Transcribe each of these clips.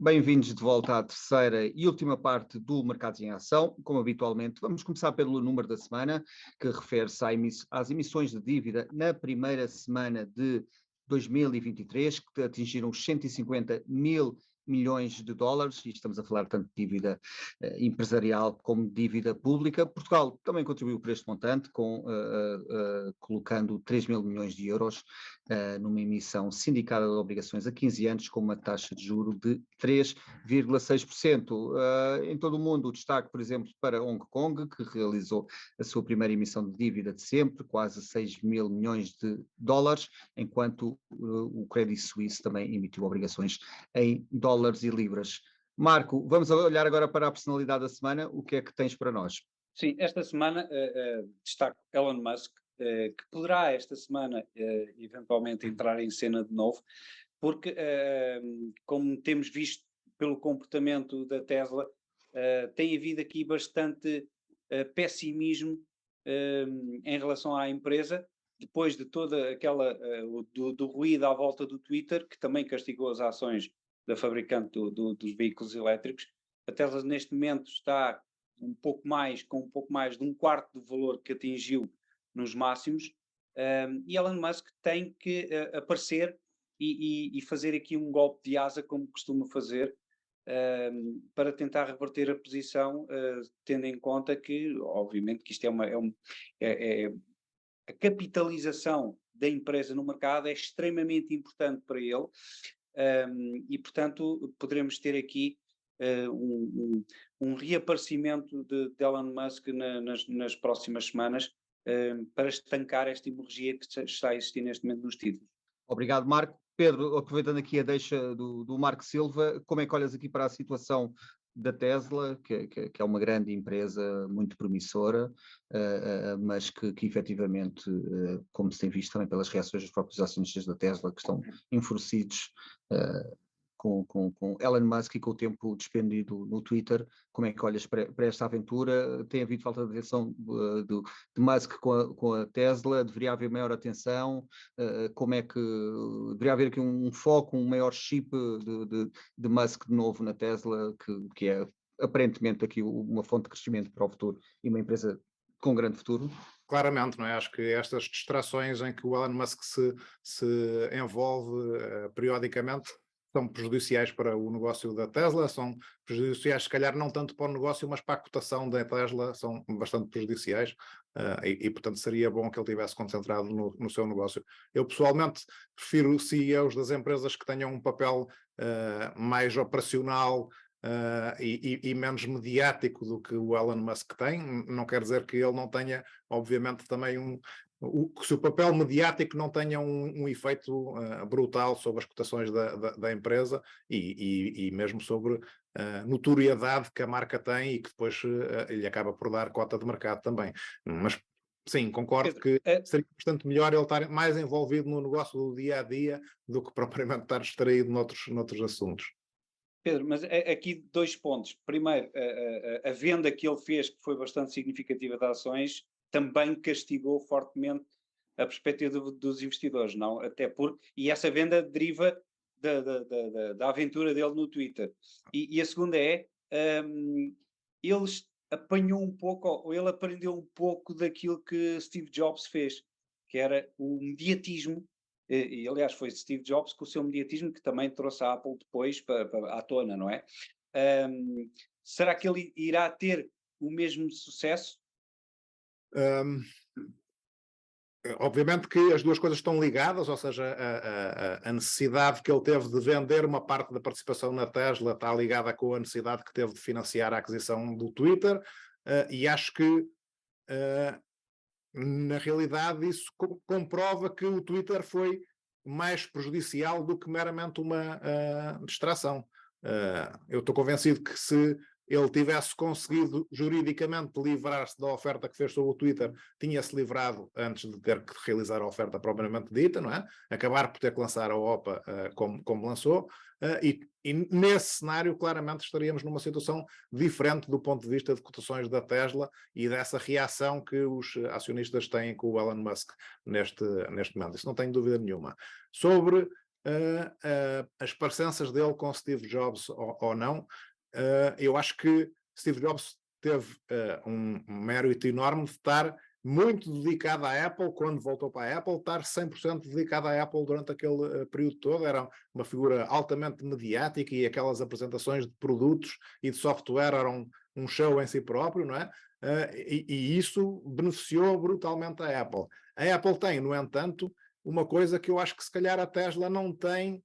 Bem-vindos de volta à terceira e última parte do Mercados em Ação. Como habitualmente, vamos começar pelo número da semana, que refere-se às emissões de dívida na primeira semana de 2023, que atingiram os 150 mil milhões de dólares, e estamos a falar tanto de dívida empresarial como de dívida pública. Portugal também contribuiu para este montante, colocando 3 mil milhões de euros numa emissão sindicada de obrigações a 15 anos, com uma taxa de juro de 3,6%. Em todo o mundo, o destaque, por exemplo, para Hong Kong, que realizou a sua primeira emissão de dívida de sempre, quase 6 mil milhões de dólares, enquanto o Credit Suisse também emitiu obrigações em dólares e libras. Marco, vamos olhar agora para a personalidade da semana. O que é que tens para nós? Sim, esta semana destaco Elon Musk, que poderá esta semana eventualmente entrar em cena de novo, porque como temos visto pelo comportamento da Tesla, tem havido aqui bastante pessimismo em relação à empresa, depois de toda aquela do ruído à volta do Twitter, que também castigou as ações da fabricante dos veículos elétricos. A Tesla neste momento está com um pouco mais de um quarto do valor que atingiu nos máximos, e Elon Musk tem que aparecer e fazer aqui um golpe de asa, como costuma fazer, para tentar reverter a posição, tendo em conta que, obviamente, que isto é a capitalização da empresa no mercado é extremamente importante para ele, e, portanto, poderemos ter aqui um reaparecimento de Elon Musk nas próximas semanas, para estancar esta hemorragia que está a existir neste momento nos títulos. Obrigado, Marco. Pedro, aproveitando aqui a deixa do Marco Silva, como é que olhas aqui para a situação da Tesla, que é uma grande empresa muito promissora, mas que efetivamente, como se tem visto também pelas reações dos próprios acionistas da Tesla, que estão enfurecidos com Elon Musk e com o tempo despendido no Twitter, como é que olhas para esta aventura? Tem havido falta de atenção de Musk com a Tesla? Deveria haver maior atenção? Como é que deveria haver aqui um foco, um maior chip de Musk de novo na Tesla, que é aparentemente aqui uma fonte de crescimento para o futuro e uma empresa com grande futuro? Claramente, não é? Acho que estas distrações em que o Elon Musk se envolve periodicamente são prejudiciais para o negócio da Tesla, são prejudiciais se calhar não tanto para o negócio, mas para a cotação da Tesla são bastante prejudiciais, portanto seria bom que ele estivesse concentrado no seu negócio. Eu pessoalmente prefiro CEOs das empresas que tenham um papel mais operacional, e menos mediático do que o Elon Musk tem. Não quer dizer que ele não tenha, obviamente, também que o seu papel mediático não tenha um efeito brutal sobre as cotações da empresa e mesmo sobre a notoriedade que a marca tem e que depois lhe acaba por dar cota de mercado também. Mas sim, concordo que seria bastante melhor ele estar mais envolvido no negócio do dia-a-dia do que propriamente estar distraído noutros assuntos. Pedro, mas aqui 2 pontos. Primeiro, a venda que ele fez, que foi bastante significativa de ações, também castigou fortemente a perspectiva dos investidores, não? Até porque, e essa venda deriva da aventura dele no Twitter. E a segunda eles apanhou um pouco, ou ele aprendeu um pouco daquilo que Steve Jobs fez, que era o mediatismo. E, aliás, foi Steve Jobs com o seu mediatismo que também trouxe a Apple depois à tona, não é? Será que ele irá ter o mesmo sucesso? Obviamente que as duas coisas estão ligadas, ou seja, a necessidade que ele teve de vender uma parte da participação na Tesla está ligada com a necessidade que teve de financiar a aquisição do Twitter, e acho que na realidade isso comprova que o Twitter foi mais prejudicial do que meramente uma distração. Eu estou convencido que se ele tivesse conseguido juridicamente livrar-se da oferta que fez sobre o Twitter, tinha-se livrado antes de ter que realizar a oferta propriamente dita, não é? Acabar por ter que lançar a OPA como lançou, e nesse cenário claramente estaríamos numa situação diferente do ponto de vista de cotações da Tesla e dessa reação que os acionistas têm com o Elon Musk neste momento. Isso não tenho dúvida nenhuma. Sobre as parecenças dele com Steve Jobs ou não. Eu acho que Steve Jobs teve um mérito enorme de estar muito dedicado à Apple, quando voltou para a Apple, estar 100% dedicado à Apple durante aquele período todo. Era uma figura altamente mediática e aquelas apresentações de produtos e de software eram um show em si próprio, não é? E isso beneficiou brutalmente a Apple. A Apple tem, no entanto, uma coisa que eu acho que se calhar a Tesla não tem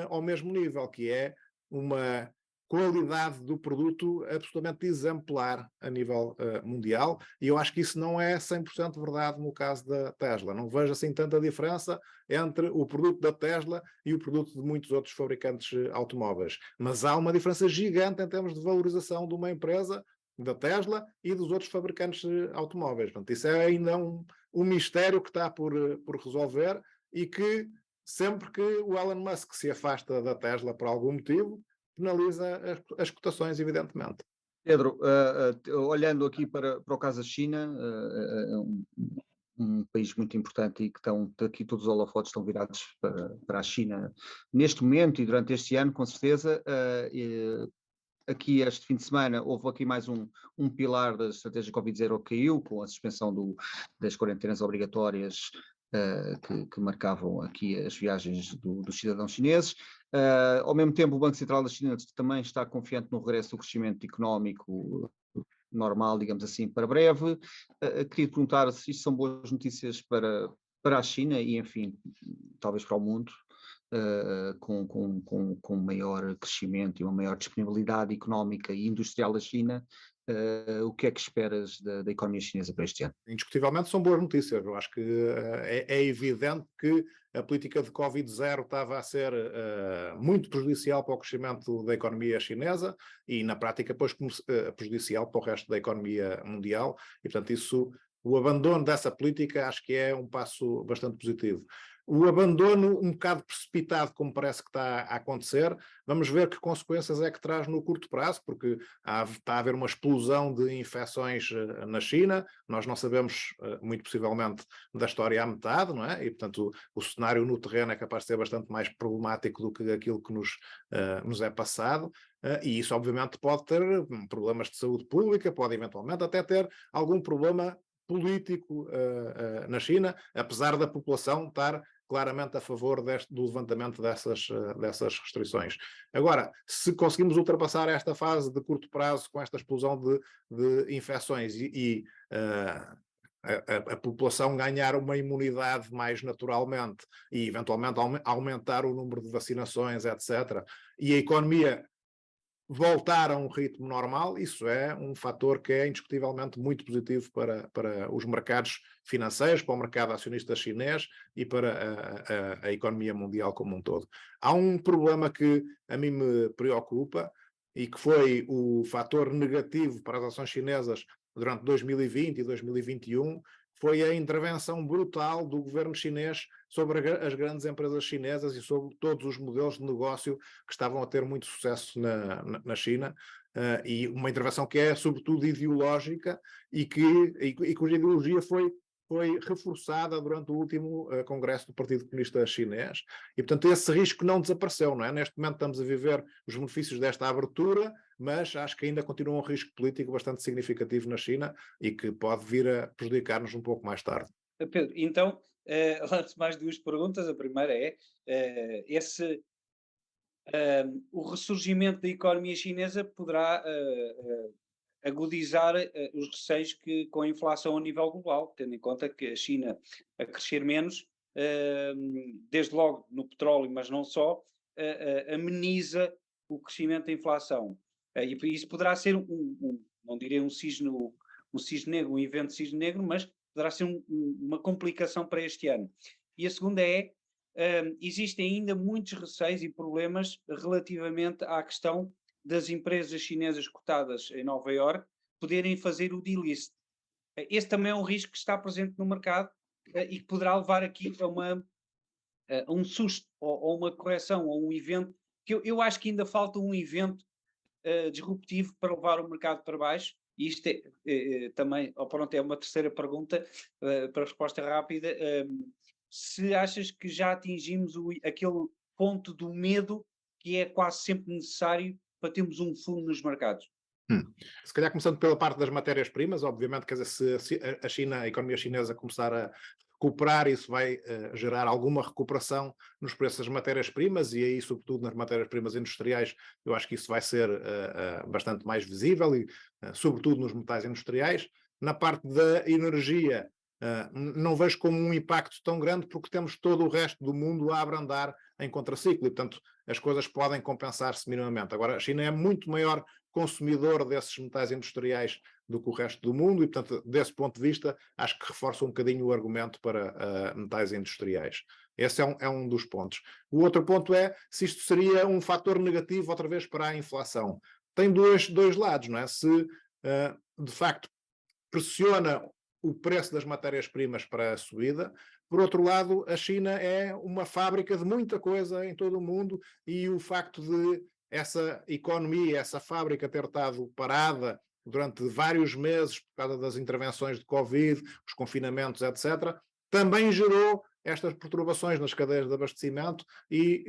ao mesmo nível, que é uma qualidade do produto absolutamente exemplar a nível mundial, e eu acho que isso não é 100% verdade no caso da Tesla. Não vejo assim tanta diferença entre o produto da Tesla e o produto de muitos outros fabricantes automóveis. Mas há uma diferença gigante em termos de valorização de uma empresa, da Tesla e dos outros fabricantes automóveis. Portanto, isso é ainda um mistério que está por resolver e que sempre que o Elon Musk se afasta da Tesla por algum motivo, penaliza as cotações, evidentemente. Pedro, olhando aqui para o caso da China, um país muito importante e que aqui todos os holofotes estão virados para a China neste momento e durante este ano, com certeza. Aqui este fim de semana houve aqui mais um pilar da estratégia Covid-0 que caiu, com a suspensão das quarentenas obrigatórias que marcavam aqui as viagens dos cidadãos chineses. Ao mesmo tempo, o Banco Central da China também está confiante no regresso do crescimento económico normal, digamos assim, para breve. Queria perguntar se isto são boas notícias para a China e, enfim, talvez para o mundo. Com maior crescimento e uma maior disponibilidade económica e industrial da China, o que é que esperas da economia chinesa para este ano? Indiscutivelmente são boas notícias. Eu acho que é evidente que a política de Covid-0 estava a ser muito prejudicial para o crescimento da economia chinesa e, na prática, depois prejudicial para o resto da economia mundial. E, portanto, o abandono dessa política acho que é um passo bastante positivo. O abandono um bocado precipitado, como parece que está a acontecer, vamos ver que consequências é que traz no curto prazo, porque está a haver uma explosão de infecções na China, nós não sabemos, muito possivelmente, da história à metade, não é? E, portanto, o cenário no terreno é capaz de ser bastante mais problemático do que aquilo que nos é passado. E isso, obviamente, pode ter problemas de saúde pública, pode eventualmente até ter algum problema político na China, apesar da população estar claramente a favor do levantamento dessas restrições. Agora, se conseguimos ultrapassar esta fase de curto prazo com esta explosão de infecções e a população ganhar uma imunidade mais naturalmente e eventualmente aumentar o número de vacinações, etc., e a economia voltar a um ritmo normal, isso é um fator que é indiscutivelmente muito positivo para os mercados financeiros, para o mercado acionista chinês e para a economia mundial como um todo. Há um problema que a mim me preocupa e que foi o fator negativo para as ações chinesas durante 2020 e 2021, foi a intervenção brutal do governo chinês sobre as grandes empresas chinesas e sobre todos os modelos de negócio que estavam a ter muito sucesso na China, e uma intervenção que é sobretudo ideológica e cuja ideologia foi reforçada durante o último congresso do Partido Comunista Chinês, e portanto esse risco não desapareceu, não é? Neste momento estamos a viver os benefícios desta abertura, mas acho que ainda continua um risco político bastante significativo na China e que pode vir a prejudicar-nos um pouco mais tarde. Pedro, então, lanço mais duas perguntas. A primeira é, o ressurgimento da economia chinesa poderá agudizar os receios com a inflação a nível global, tendo em conta que a China a crescer menos, desde logo no petróleo, mas não só, ameniza o crescimento da inflação. E isso poderá ser não direi um cisne negro, um evento cisne negro, mas poderá ser uma complicação para este ano. E a segunda é, existem ainda muitos receios e problemas relativamente à questão das empresas chinesas cotadas em Nova Iorque poderem fazer o delist. Esse também é um risco que está presente no mercado e que poderá levar aqui a um susto ou uma correção ou um evento que eu acho que ainda falta um evento disruptivo para levar o mercado para baixo. E isto também, pronto, é uma terceira pergunta para resposta rápida. Se achas que já atingimos aquele ponto do medo que é quase sempre necessário para termos um fundo nos mercados? Se calhar começando pela parte das matérias-primas, obviamente, quer dizer, se a China, a economia chinesa começar a recuperar, isso vai gerar alguma recuperação nos preços das matérias-primas e aí, sobretudo nas matérias-primas industriais, eu acho que isso vai ser bastante mais visível e, sobretudo, nos metais industriais. Na parte da energia, não vejo como um impacto tão grande porque temos todo o resto do mundo a abrandar em contraciclo e, portanto, as coisas podem compensar-se minimamente. Agora, a China é muito maior consumidor desses metais industriais do que o resto do mundo e, portanto, desse ponto de vista, acho que reforça um bocadinho o argumento para metais industriais. Esse é um dos pontos. O outro ponto é se isto seria um fator negativo, outra vez, para a inflação. Tem dois lados, não é? Se, de facto, pressiona o preço das matérias-primas para a subida. Por outro lado, a China é uma fábrica de muita coisa em todo o mundo e o facto de essa economia, essa fábrica ter estado parada durante vários meses por causa das intervenções de Covid, os confinamentos, etc., também gerou estas perturbações nas cadeias de abastecimento e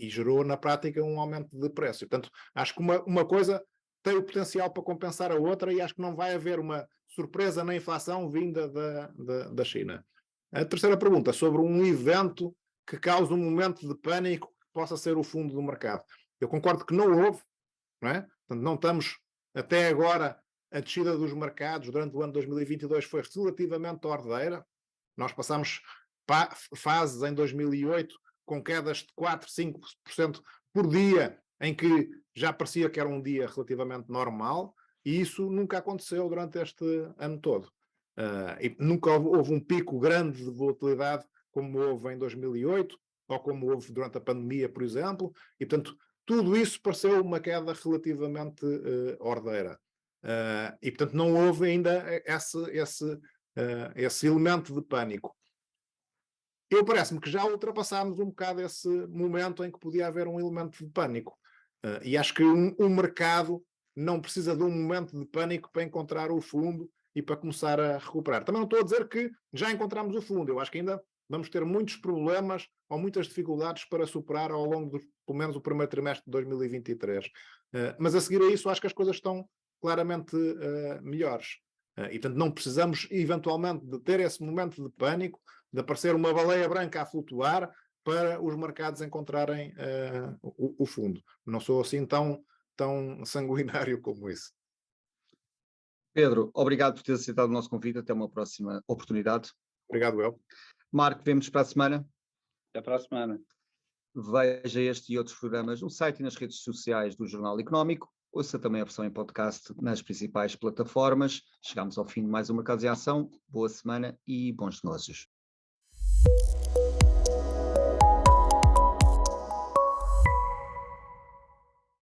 gerou, na prática, um aumento de preço. E, portanto, acho que uma coisa tem o potencial para compensar a outra e acho que não vai haver uma surpresa na inflação vinda da China. A terceira pergunta, sobre um evento que cause um momento de pânico que possa ser o fundo do mercado. Eu concordo que não houve, não é? Portanto, não estamos até agora, a descida dos mercados durante o ano 2022 foi relativamente ordeira. Nós passamos fases em 2008 com quedas de 4, 5% por dia, em que já parecia que era um dia relativamente normal, e isso nunca aconteceu durante este ano todo. E nunca houve um pico grande de volatilidade como houve em 2008, ou como houve durante a pandemia, por exemplo, e, portanto, tudo isso pareceu uma queda relativamente ordeira. E, portanto, não houve ainda esse elemento de pânico. Eu parece-me que já ultrapassámos um bocado esse momento em que podia haver um elemento de pânico. E acho que um mercado não precisa de um momento de pânico para encontrar o fundo e para começar a recuperar. Também não estou a dizer que já encontramos o fundo. Eu acho que ainda vamos ter muitos problemas ou muitas dificuldades para superar ao longo de, pelo menos, o primeiro trimestre de 2023. Mas a seguir a isso, acho que as coisas estão claramente melhores. E, portanto, não precisamos, eventualmente, de ter esse momento de pânico, de aparecer uma baleia branca a flutuar para os mercados encontrarem o fundo. Não sou assim tão sanguinário como isso. Pedro, obrigado por ter aceitado o nosso convite. Até uma próxima oportunidade. Obrigado, eu. Marco, vemos para a semana. Até para a semana. Veja este e outros programas no site e nas redes sociais do Jornal Económico. Ouça também a versão em podcast nas principais plataformas. Chegamos ao fim de mais um Mercados em Ação. Boa semana e bons negócios.